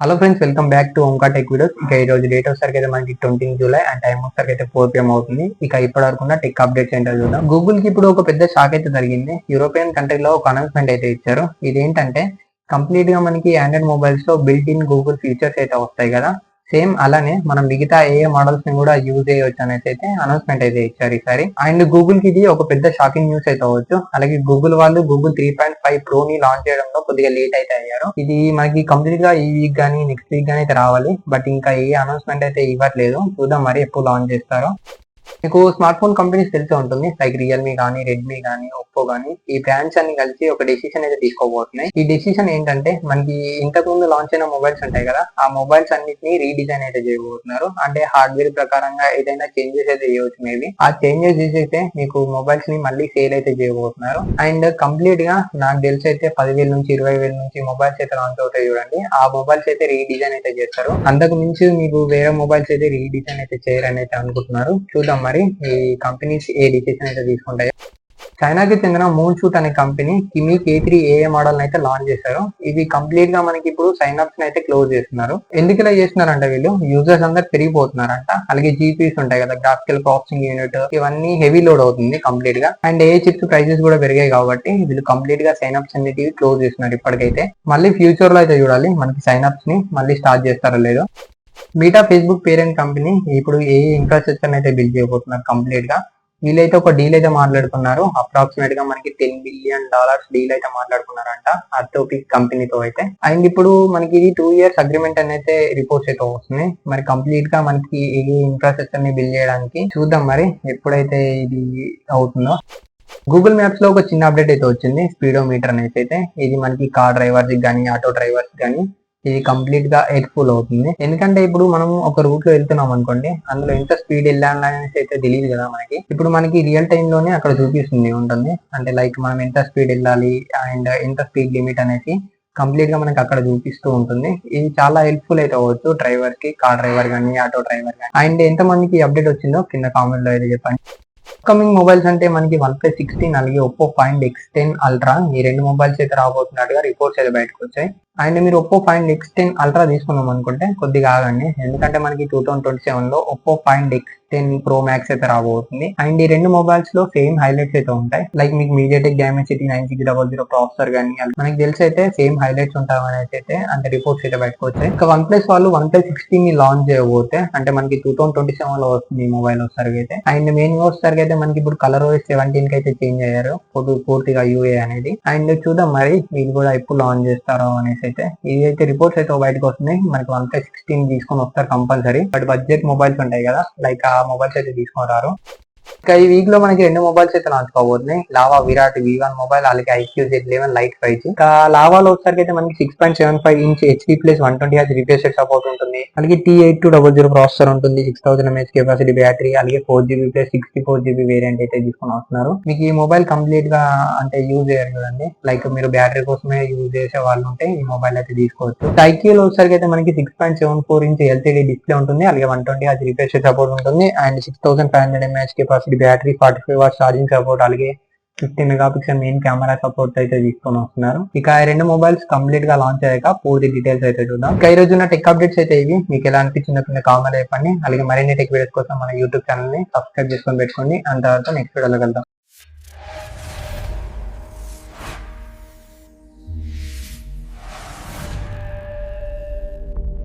Hello friends, welcome back to Omka tech videos. ఇక ఈ రోజు డేట్ వచ్చేసరికి అయితే మనకి 20 జూలై అండ్ టైం వచ్చేసరికి అయితే 4 PM అవుతుంది. ఇక ఇప్పటి వరకు టెక్ అప్డేట్స్ ఏంటో చూద్దాం. గూగుల్ కి ఇప్పుడు ఒక పెద్ద షాక్ అయితే జరిగింది. యూరోపియన్ కంట్రీలో ఒక అనౌన్స్మెంట్ అయితే ఇచ్చారు. ఇదేంటంటే కంప్లీట్ గా మనకి ఆండ్రాయిడ్ మొబైల్స్ లో బిల్ట్ ఇన్ గూగుల్ ఫీచర్స్ అయితే వస్తాయి కదా, సేమ్ అలానే మనం మిగతా ఏ మోడల్స్ ని కూడా యూజ్ చేయవచ్చు అనేసి అయితే అనౌన్స్మెంట్ అయితే ఇచ్చారు ఈసారి. అండ్ గూగుల్ కి ఇది ఒక పెద్ద షాకింగ్ న్యూస్ అయితే అవ్వచ్చు. అలాగే గూగుల్ వాళ్ళు గూగుల్ 3.5 Pro ని లాంచ్ చేయడంలో కొద్దిగా లేట్ అయితే అయ్యారు. ఇది మనకి కంప్లీట్ గా ఈ వీక్ గానీ నెక్స్ట్ వీక్ గానీ అయితే రావాలి. బట్ ఇంకా ఏ అనౌన్స్మెంట్ అయితే ఇవ్వట్లేదు. చూద్దాం మరి ఎప్పుడు లాంచ్ చేస్తారో. మీకు స్మార్ట్ ఫోన్ కంపెనీస్ తెలిసే ఉంటుంది, లైక్ రియల్మీ కానీ, రెడ్మీ కానీ, ఒప్పో కానీ, ఈ బ్రాండ్స్ అన్ని కలిసి ఒక డెసిషన్ అయితే తీసుకోబోతున్నాయి. ఈ డెసిషన్ ఏంటంటే మనకి ఇంతకు ముందు లాంచ్ అయిన మొబైల్స్ ఉంటాయి కదా, ఆ మొబైల్స్ అన్నిటిని రీడిజైన్ అయితే చేయబోతున్నారు. అంటే హార్డ్వేర్ ప్రకారంగా ఏదైనా చేంజెస్ అయితే చేయవచ్చు. మేబీ ఆ చేంజెస్ చేసేస్తే మీకు మొబైల్స్ ని మళ్ళీ సేల్ అయితే చేయబోతున్నారు. అండ్ కంప్లీట్ గా నాకు తెలిసి అయితే 10,000 నుంచి 20,000 నుంచి మొబైల్స్ అయితే లాంచ్ అవుతాయి చూడండి. ఆ మొబైల్స్ అయితే రీడిజైన్ అయితే చేస్తారు. అంతకు మించి మీకు వేరే మొబైల్స్ అయితే రీడిజైన్ అయితే చేయరని అయితే అనుకుంటున్నారు. చూద్దాం మరి ఈ కంపెనీస్ ఏ డిసిషన్ అయితే తీసుకుంటాయో. చైనాకి చెందిన మూన్ షూట్ అనే కంపెనీ కిమీ K3 AA మోడల్ అయితే లాంచ్ చేశారు. ఇది కంప్లీట్ గా మనకి ఇప్పుడు సైన్ అప్స్ అయితే క్లోజ్ చేస్తున్నారు. ఎందుకు ఇలా చేస్తున్నారంటే వీళ్ళు యూజర్స్ అందరు పెరిగిపోతున్నారంట. అలాగే జీపీస్ ఉంటాయి కదా, గ్రాఫికల్ ప్రాసెసింగ్ యూనిట్, ఇవన్నీ హెవీ లోడ్ అవుతుంది కంప్లీట్ గా. అండ్ ఏ చిప్స్ ప్రైసెస్ కూడా పెరిగాయి కాబట్టి వీళ్ళు కంప్లీట్ గా సైన్ అప్స్ అన్నిటివి క్లోజ్ చేస్తున్నారు ఇప్పటికైతే. మళ్ళీ ఫ్యూచర్ లో అయితే చూడాలి మనకి సైన్ అప్స్ ని మళ్ళీ స్టార్ట్ చేస్తారో లేదో. మీటా ఫేస్బుక్ పేరెంట్ కంపెనీ ఇప్పుడు ఏ ఇన్ఫ్రాస్ట్రక్చర్ అయితే బిల్డ్ చేయబోతున్నారు కంప్లీట్ గా. వీళ్ళైతే ఒక డీల్ అయితే మాట్లాడుకున్నారు. అప్రాక్సిమేట్ గా మనకి $10 బిలియన్ డీల్ అయితే మాట్లాడుకున్నారంట అటోపిక్ కంపెనీతో అయితే. అండ్ ఇప్పుడు మనకి ఇది 2 years అగ్రిమెంట్ అయితే రిపోర్ట్స్ అయితే వస్తుంది. మరి కంప్లీట్ గా మనకి ఈ ఇన్ఫ్రాస్ట్రక్చర్ ని బిల్డ్ చేయడానికి చూద్దాం మరి ఎప్పుడైతే ఇది అవుతుందో. గూగుల్ మ్యాప్స్ లో ఒక చిన్న అప్డేట్ అయితే వచ్చింది, స్పీడోమీటర్ అనేసి అయితే. ఇది మనకి కార్ డ్రైవర్స్ కానీ, ఆటో డ్రైవర్స్ కానీ ఇది కంప్లీట్ గా హెల్ప్ఫుల్ అవుతుంది. ఎందుకంటే ఇప్పుడు మనం ఒక రూట్ లో వెళ్తున్నాం అనుకోండి, అందులో ఎంత స్పీడ్ వెళ్ళాలనేసి అయితే తెలియదు కదా మనకి. ఇప్పుడు మనకి రియల్ టైమ్ లోనే అక్కడ చూపిస్తుంది ఉంటుంది. అంటే లైక్ మనం ఎంత స్పీడ్ వెళ్ళాలి అండ్ ఎంత స్పీడ్ లిమిట్ అనేసి కంప్లీట్ గా మనకి అక్కడ చూపిస్తూ ఉంటుంది. ఇది చాలా హెల్ప్ఫుల్ అయితే అవ్వచ్చు డ్రైవర్ కి, కార్ డ్రైవర్ కానీ, ఆటో డ్రైవర్ కానీ. అండ్ ఎంత మందికి అప్డేట్ వచ్చిందో కింద కామెంట్ లో అయితే చెప్పండి. అప్కమింగ్ మొబైల్స్ అంటే మనకి OnePlus 16 అలాగే ఒప్పో Find X10 Ultra ఈ రెండు మొబైల్స్ అయితే రాబోతున్నట్టుగా రిపోర్ట్స్ అయితే బయటకు వచ్చాయి. అండ్ మీరు ఒప్పో Find X10 Ultra తీసుకుందాం అనుకుంటే కొద్దిగా ఆగండి, ఎందుకంటే మనకి 2027 లో Oppo Find X10 Pro Max అయితే రాబోతుంది. అండ్ ఈ రెండు మొబైల్స్ లో సేమ్ హైలైట్స్ అయితే ఉంటాయి. లైక్ మీకు MediaTek Dimensity 9600 ప్రాసెసర్ కానీ మనకి తెలిసి అయితే సేమ్ హైలైట్స్ ఉంటాయి అనేసి అయితే అంటే రిపోర్ట్స్ అయితే బయటకు వచ్చాయి. ఇంకా OnePlus వాళ్ళు OnePlus 16 ని లాంచ్ చేయబోతే అంటే మనకి 2027 లో వస్తుంది ఈ మొబైల్ వచ్చేసరికి అయితే. అండ్ మెయిన్ గా వచ్చేసరికి అయితే మనకి ఇప్పుడు కలర్ OS 17 కి అయితే చేంజ్ అయ్యారు పూర్తిగా UA అనేది. అండ్ చూద్దాం మరి వీళ్ళు కూడా ఎప్పుడు లాంచ్ చేస్తారో అనేసి అయితే. ఇది అయితే రిపోర్ట్స్ అయితే బయటకు వస్తున్నాయి. మనకి OnePlus 16 తీసుకొని వస్తారు కంపల్సరీ. బట్ బడ్జెట్ మొబైల్స్ ఉంటాయి కదా, లైక్ ఆ మొబైల్స్ అయితే తీసుకొని రారు. ఇంకా ఈ వీక్ లో మనకి రెండు మొబైల్స్ అయితే లాంచ్ కాబోతున్నాయి. లావా విరాట్ V1 మొబైల్ అలాగే iQOO Z11 Lite 5G. ఇంకా లావాలో వచ్చేసరికి అయితే మనకి 6.75 inch HD plus 120Hz refresh rate support ఉంటుంది. అలాగే T8200 ప్రాసెసర్ ఉంటుంది, 6000 mAh కెపాసిటీ బ్యాటరీ, అలాగే 4GB ప్లస్ 64GB వేరియంట్ అయితే తీసుకొని వస్తున్నారు. మీకు ఈ మొబైల్ కంప్లీట్ గా అంటే యూజ్ చేయరు కదండి, లైక్ మీరు బ్యాటరీ కోసమే యూజ్ చేసే వాళ్ళు ఉంటే ఈ మొబైల్ అయితే తీసుకోవచ్చు. iQOO వచ్చేసరికి అయితే మనకి 6.74 ఇంచ్ LCD డిస్ప్లే ఉంటుంది, అలాగే 120Hz రిఫ్రెష్ రేట్ సపోర్ట్ ఉంటుంది. And 6500 mAh capacity battery, 45 watts charging support, అలాగే 50 మెగాపిక్సెల్ మెయిన్ కెమెరా సపోర్ట్ అయితే తీసుకొని వస్తున్నారు. ఇక ఈ రెండు మొబైల్స్ కంప్లీట్ గా లాంచ్ అయ్యాక పూర్తి డీటెయిల్స్ అయితే చూద్దాం. ఇక ఈ రోజు ఉన్న టెక్ అప్డేట్స్ అయితే ఇవి. మీకు ఎలా అనిపించిందో కింద కామెంట్ చెప్పండి. అలాగే మరిన్ని టెక్ వీడియోస్ కోసం మన యూట్యూబ్ ఛానల్ ని సబ్స్క్రైబ్ చేసుకొని పెట్టుకోండి. అంతవరకు నెక్స్ట్ వీడియోలో కలుద్దాం.